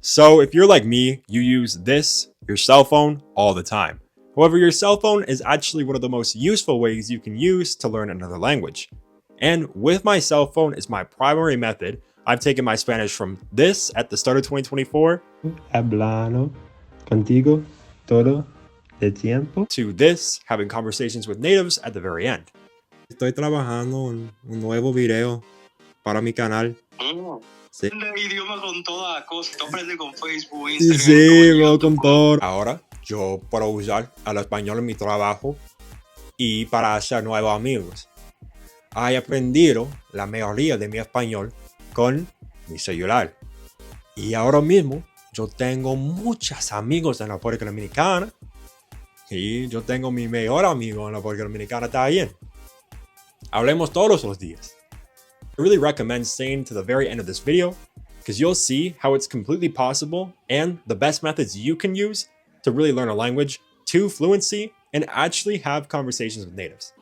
So if you're like me, you use your cell phone, all the time. However, your cell phone is actually one of the most useful ways you can use to learn another language. And with my cell phone as my primary method, I've taken my Spanish from this at the start of 2024 Hablando contigo todo el tiempo. to this, having conversations with natives at the very end. Estoy trabajando en un nuevo video para mi canal. Sí. Idioma con toda cosa. Tú aprendes con Facebook, Sí, Instagram. sí, veo con todo. Ahora yo puedo usar el español en mi trabajo y para hacer nuevos amigos. He aprendido la mayoría de mi español con mi celular. Y ahora mismo yo tengo muchos amigos en la República Dominicana. Y yo tengo mi mejor amigo en la República Dominicana también. Hablemos todos los días. I really recommend staying to the very end of this video because you'll see how it's completely possible and the best methods you can use to really learn a language to fluency and actually have conversations with natives.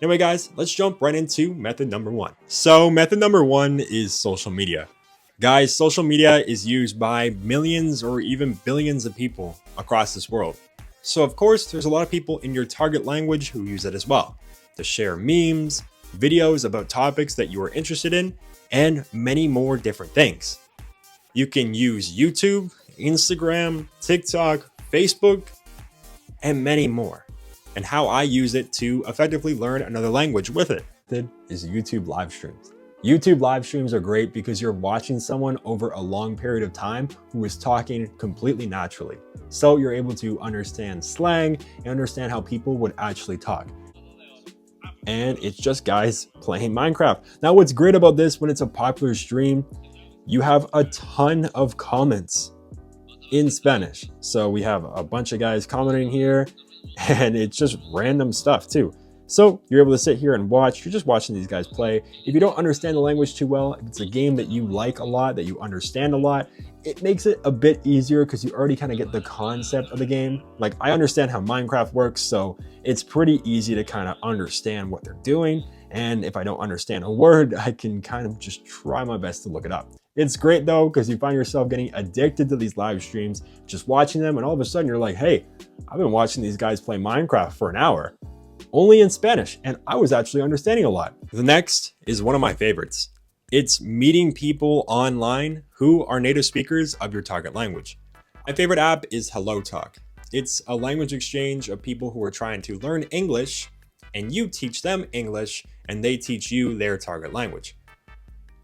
Anyway, guys, let's jump right into method number 1. So method number 1 is social media. Guys, social media is used by millions or even billions of people across this world. So of course, there's a lot of people in your target language who use it as well to share memes, videos about topics that you are interested in, and many more different things. You can use YouTube, Instagram, TikTok, Facebook, and many more. And how I use it to effectively learn another language with it is YouTube live streams. YouTube live streams are great because you're watching someone over a long period of time who is talking completely naturally. So you're able to understand slang and understand how people would actually talk. And it's just guys playing Minecraft. Now, what's great about this, when it's a popular stream, you have a ton of comments in Spanish. So we have a bunch of guys commenting here, and it's just random stuff too. So you're able to sit here and watch. You're just watching these guys play. If you don't understand the language too well, if it's a game that you like a lot, that you understand a lot, it makes it a bit easier because you already kind of get the concept of the game. Like, I understand how Minecraft works, so it's pretty easy to kind of understand what they're doing. And if I don't understand a word, I can kind of just try my best to look it up. It's great though, because you find yourself getting addicted to these live streams, just watching them, and all of a sudden you're like, hey, I've been watching these guys play Minecraft for an hour, only in Spanish, and I was actually understanding a lot. The next is one of my favorites. It's meeting people online who are native speakers of your target language. My favorite app is HelloTalk. It's a language exchange of people who are trying to learn English, and you teach them English, and they teach you their target language.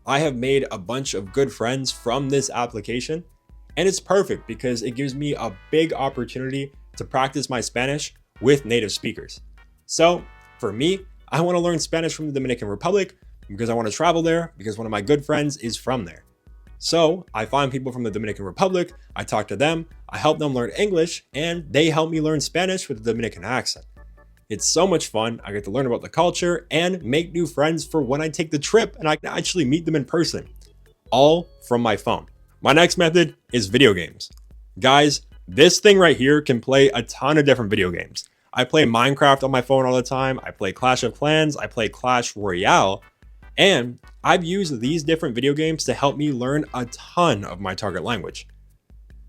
I have made a bunch of good friends from this application, and it's perfect because it gives me a big opportunity to practice my Spanish with native speakers. So for me, I want to learn Spanish from the Dominican Republic because I want to travel there because one of my good friends is from there. So I find people from the Dominican Republic, I talk to them, I help them learn English, and they help me learn Spanish with the Dominican accent. It's so much fun. I get to learn about the culture and make new friends for when I take the trip and I can actually meet them in person, all from my phone. My next method is video games. Guys, this thing right here can play a ton of different video games. I play Minecraft on my phone all the time. I play Clash of Clans. I play Clash Royale. And I've used these different video games to help me learn a ton of my target language.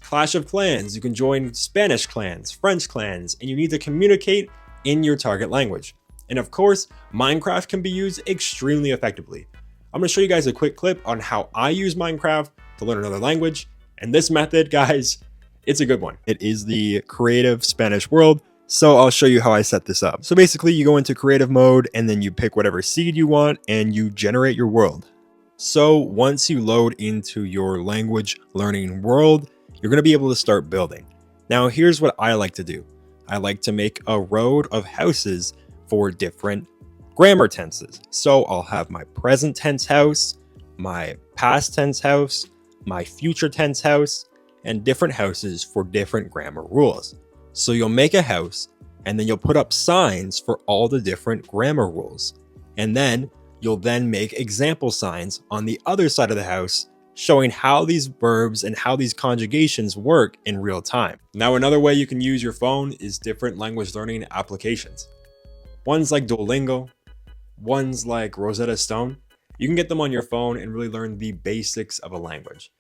Clash of Clans, you can join Spanish clans, French clans, and you need to communicate in your target language. And of course, Minecraft can be used extremely effectively. I'm going to show you guys a quick clip on how I use Minecraft to learn another language. And this method, guys, it's a good one. It is the creative Spanish world. So I'll show you how I set this up. So basically you go into creative mode and then you pick whatever seed you want and you generate your world. So once you load into your language learning world, you're going to be able to start building. Now here's what I like to do. I like to make a road of houses for different grammar tenses. So I'll have my present tense house, my past tense house, my future tense house, and different houses for different grammar rules. So you'll make a house and then you'll put up signs for all the different grammar rules. And then you'll then make example signs on the other side of the house showing how these verbs and how these conjugations work in real time. Now, another way you can use your phone is different language learning applications. Ones like Duolingo, ones like Rosetta Stone. You can get them on your phone and really learn the basics of a language.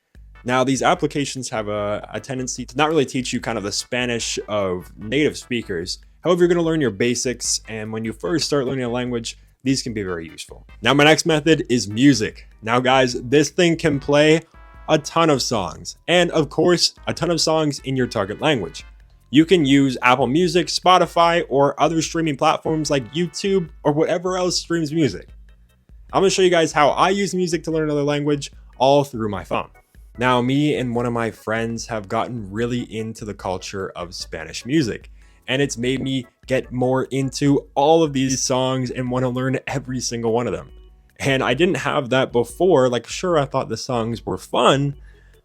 Now, these applications have a tendency to not really teach you kind of the Spanish of native speakers. However, you're going to learn your basics, and when you first start learning a language, these can be very useful. Now, my next method is music. Now, guys, this thing can play a ton of songs, and of course, a ton of songs in your target language. You can use Apple Music, Spotify, or other streaming platforms like YouTube or whatever else streams music. I'm going to show you guys how I use music to learn another language all through my phone. Now, me and one of my friends have gotten really into the culture of Spanish music, and it's made me get more into all of these songs and want to learn every single one of them. And I didn't have that before. Like, sure, I thought the songs were fun,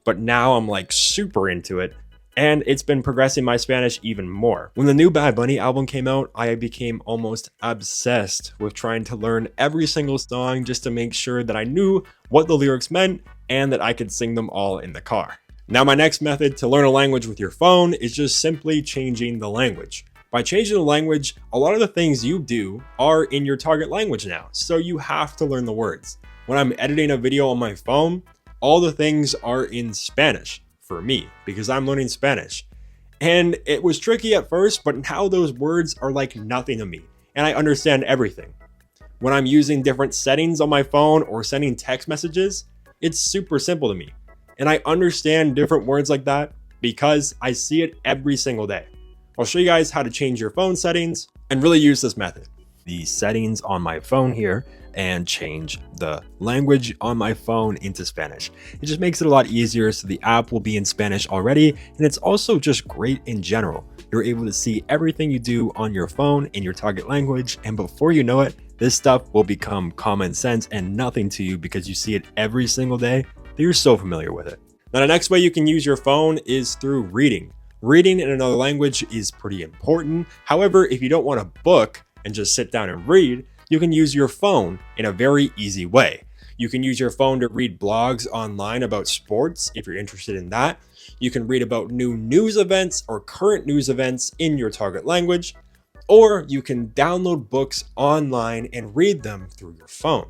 but now I'm like super into it. And it's been progressing my Spanish even more. When the new Bad Bunny album came out, I became almost obsessed with trying to learn every single song just to make sure that I knew what the lyrics meant and that I could sing them all in the car. Now, my next method to learn a language with your phone is just simply changing the language. By changing the language, a lot of the things you do are in your target language now, so you have to learn the words. When I'm editing a video on my phone, all the things are in Spanish. For me, because I'm learning Spanish. And it was tricky at first, but now those words are like nothing to me, and I understand everything. When I'm using different settings on my phone or sending text messages, it's super simple to me. And I understand different words like that because I see it every single day. I'll show you guys how to change your phone settings and really use this method. The settings on my phone here and change the language on my phone into Spanish. It just makes it a lot easier, so the app will be in Spanish already, and it's also just great in general. You're able to see everything you do on your phone in your target language, and before you know it, this stuff will become common sense and nothing to you because you see it every single day that you're so familiar with it. Now, the next way you can use your phone is through reading. Reading in another language is pretty important. However, if you don't want a book and just sit down and read, you can use your phone in a very easy way. You can use your phone to read blogs online about sports if you're interested in that. You can read about new news events or current news events in your target language, or you can download books online and read them through your phone.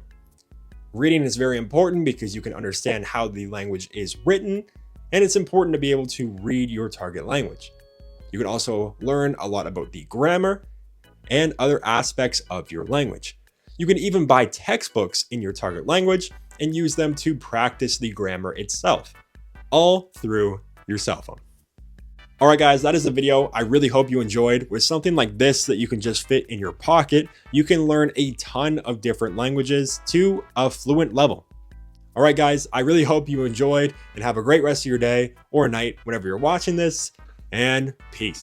Reading is very important because you can understand how the language is written, and it's important to be able to read your target language. You can also learn a lot about the grammar and other aspects of your language. You can even buy textbooks in your target language and use them to practice the grammar itself, all through your cell phone. All right, guys, that is the video. I really hope you enjoyed. With something like this that you can just fit in your pocket, you can learn a ton of different languages to a fluent level. All right, guys, I really hope you enjoyed and have a great rest of your day or night whenever you're watching this, and peace.